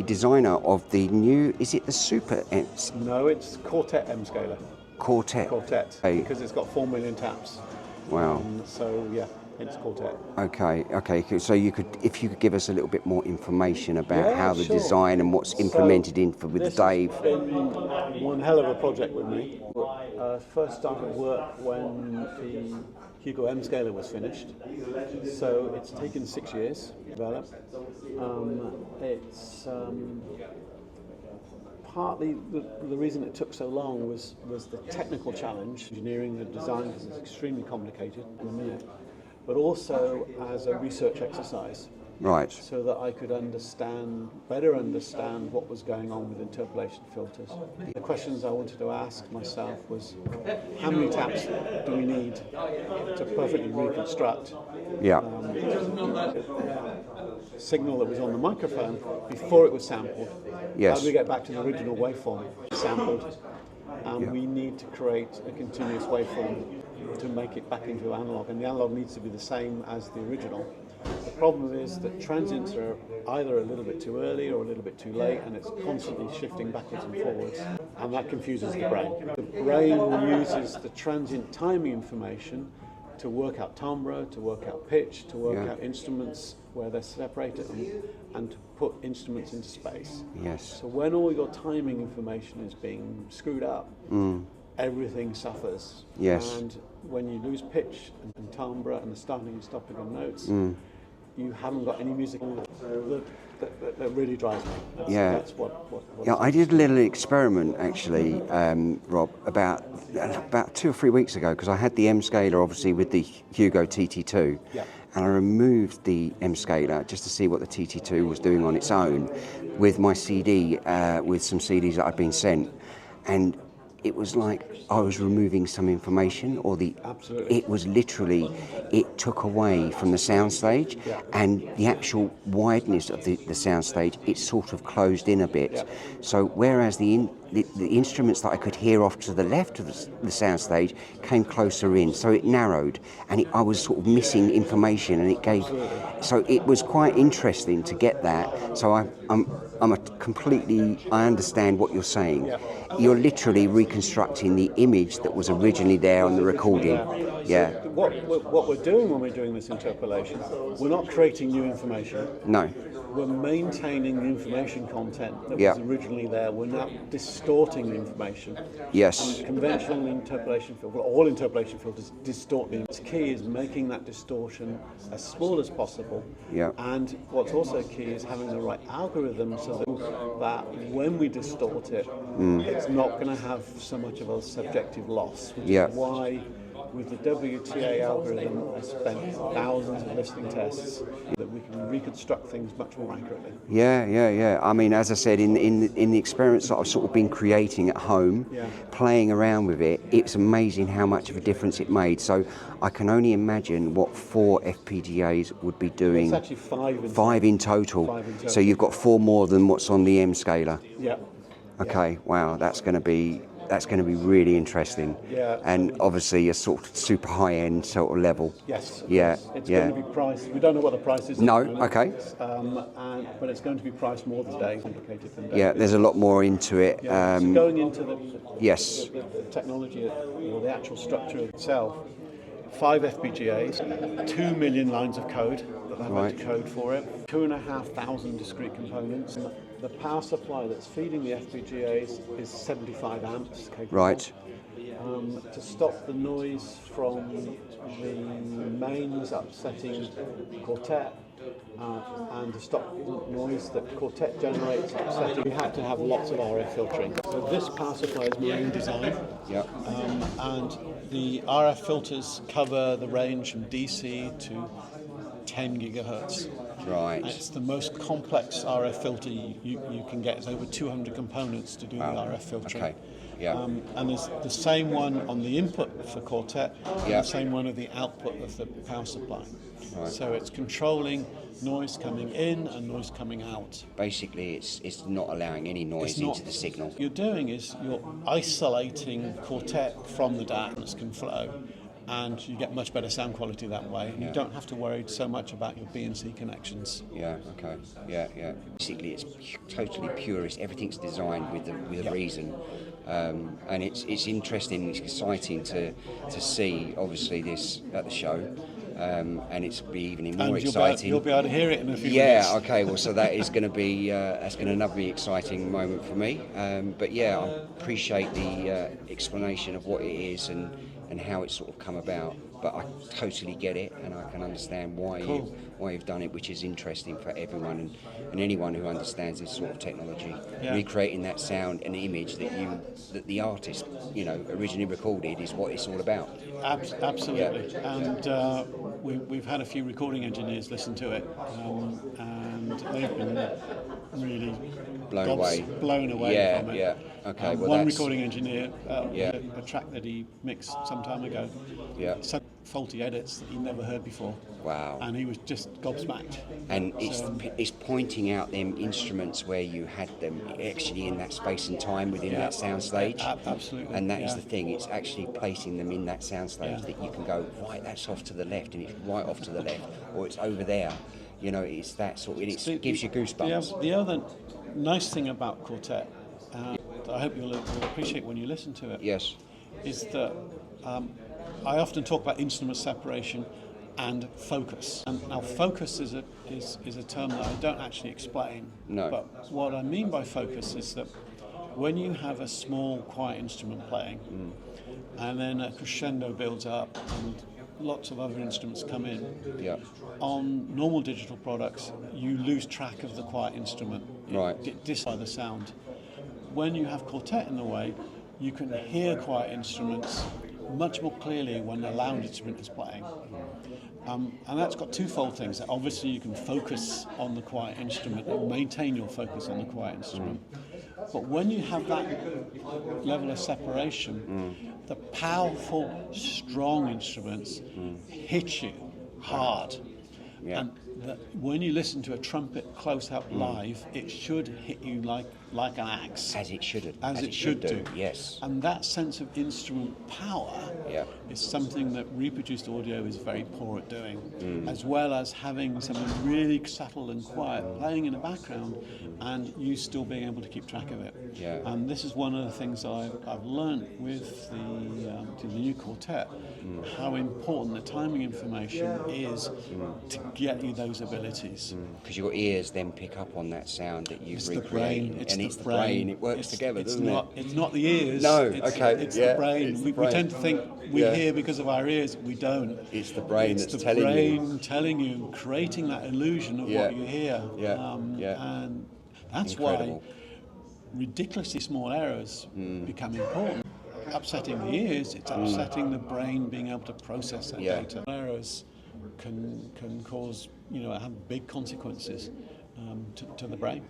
the designer of the new, is it the Super M? No, it's Quartet M Scaler. Quartet. Quartet, Hey. because it's got 4 million taps. Wow. So yeah, it's Quartet. Okay. So if you could give us a little bit more information about how the sure. design and what's implemented with This Dave. has been one hell of a project with me. First started work when the Hugo M Scaler was finished. So it's taken 6 years to develop. Partly the reason it took so long was the technical challenge, engineering the design, because it's extremely complicated in a minute, but also as a research exercise. Right. So that I could better understand what was going on with interpolation filters. The questions I wanted to ask myself was, how many taps do we need to perfectly reconstruct signal that was on the microphone before it was sampled? Yes. How do we get back to the original waveform sampled? We need to create a continuous waveform to make it back into analog, and the analog needs to be the same as the original. The problem is that transients are either a little bit too early or a little bit too late, and it's constantly shifting backwards and forwards, and that confuses the brain. The brain uses the transient timing information to work out timbre, to work out pitch, to work out instruments where they're separated, and to put instruments into space. Yes. So when all your timing information is being screwed up, everything suffers. Yes. And when you lose pitch and timbre and the starting and stopping of notes, you haven't got any music that really drives me. That's what I did a little experiment actually, Rob, about 2 or 3 weeks ago, because I had the M Scaler obviously with the Hugo TT2, and I removed the M Scaler just to see what the TT2 was doing on its own with my CD, with some CDs that I'd been sent, and it was like I was removing some information, it was literally, it took away from the soundstage, and the actual wideness of the soundstage, it sort of closed in a bit. So whereas the instruments that I could hear off to the left of the soundstage came closer in, so it narrowed, and I was sort of missing information, and it gave. So it was quite interesting to get that. So I understand what you're saying. You're literally reconstructing the image that was originally there on the recording. So what we're doing when we're doing this interpolation, we're not creating new information. No. We're maintaining the information content that was originally there. We're not distorting the information. Yes. And conventional interpolation filters, all interpolation filters distort the information. Key is making that distortion as small as possible. And what's also key is having the right algorithm so that when we distort it, it's not going to have so much of a subjective loss, which is why with the WTA algorithm, I spent thousands of listening tests that we can reconstruct things much more accurately. Yeah. I mean, as I said, in the experiments that I've sort of been creating at home, playing around with it, it's amazing how much of a difference it made. So I can only imagine what 4 FPGAs would be doing. It's actually 5 in Five in total. So you've got 4 more than what's on the M Scaler. Yeah. Okay. Wow, that's going to be really interesting. And obviously a sort of super high-end sort of level. Yes. Yeah. It's going to be priced. We don't know what the price is. No. Okay. But it's going to be priced more than Dave. Complicated than Dave. Yeah. There's a lot more into it. So going into the technology or the actual structure itself, 5 FPGAs, 2 million lines of code that I've had to code for it, 2,500 discrete components. The power supply that's feeding the FPGAs is 75 amps capable. Right. To stop the noise from the mains upsetting Quartet, and to stop the noise that Quartet generates upsetting, we had to have lots of RF filtering. So this power supply is my own design. And the RF filters cover the range from DC to 10 gigahertz. Right. It's the most complex RF filter you can get. It's over 200 components to do the RF filtering. Okay. Yeah. And there's the same one on the input for Quartet, and the same one of the output of the power supply. Right. So it's controlling noise coming in and noise coming out. Basically, it's not allowing any noise into the signal. What you're doing is you're isolating Quartet from the DAC that can flow, and you get much better sound quality that way. And you don't have to worry so much about your B and C connections. Yeah. Okay. Yeah. Basically, it's totally purist. Everything's designed with a reason, and it's interesting. It's exciting to see. Obviously, this at the show. And it's be even more exciting. You'll be able to hear it in a few minutes. Yeah, okay. Well, so that is going to be another exciting moment for me. But yeah, I appreciate the explanation of what it is and how it's sort of come about. But I totally get it, and I can understand why you've done it, which is interesting for everyone and anyone who understands this sort of technology. Yeah. Recreating that sound and image that the artist originally recorded is what it's all about. Absolutely. Yeah. And we've had a few recording engineers listen to it, and they've been really blown away from it. Yeah. Okay. Well, one recording engineer, a track that he mixed some time ago, some faulty edits that he'd never heard before. Wow. And he was just gobsmacked. And it's pointing out them instruments where you had them actually in that space and time within that sound stage. Absolutely. And that is the thing, it's actually placing them in that sound stage that you can go, right, that's off to the left, and it's right off to the left, or it's over there. It's that sort of, it gives you goosebumps. The other nice thing about Quartet, that I hope you'll appreciate when you listen to it, is that I often talk about instrument separation and focus. And now focus is a term that I don't actually explain. No. But what I mean by focus is that when you have a small quiet instrument playing, and then a crescendo builds up and lots of other instruments come in, on normal digital products you lose track of the quiet instrument. It distorts the sound. When you have Quartet in the way, you can hear quiet instruments much more clearly when a loud instrument is playing. And that's got twofold things. Obviously you can focus on the quiet instrument and maintain your focus on the quiet instrument. But when you have that level of separation, the powerful, strong instruments hit you hard. And when you listen to a trumpet close up live, it should hit you like an axe. As it should. As it should do. Yes. And that sense of instrument power is something that reproduced audio is very poor at doing, as well as having something really subtle and quiet playing in the background, and you still being able to keep track of it. And this is one of the things I've learned with the new Quartet, how important the timing information is to get you those abilities. Because your ears then pick up on that sound that you've recreated. It's the brain. It works together, doesn't it? It's not the ears. No, it's the brain. We tend to think we hear because of our ears. We don't. It's the brain that's telling you. It's the brain telling you, creating that illusion of what you hear. And that's why ridiculously small errors become important. Upsetting the ears, it's upsetting the brain being able to process that data. Errors can cause, have big consequences to the brain.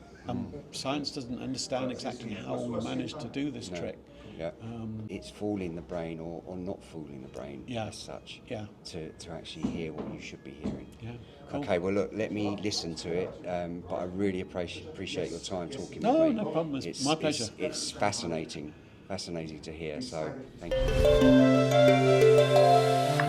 Science doesn't understand exactly how we managed to do this trick. It's fooling the brain or not fooling the brain as such. To actually hear what you should be hearing. Cool. Okay, well look, let me listen to it, but I really appreciate your time talking with me. No problem, it's my pleasure. It's fascinating to hear, so thank you.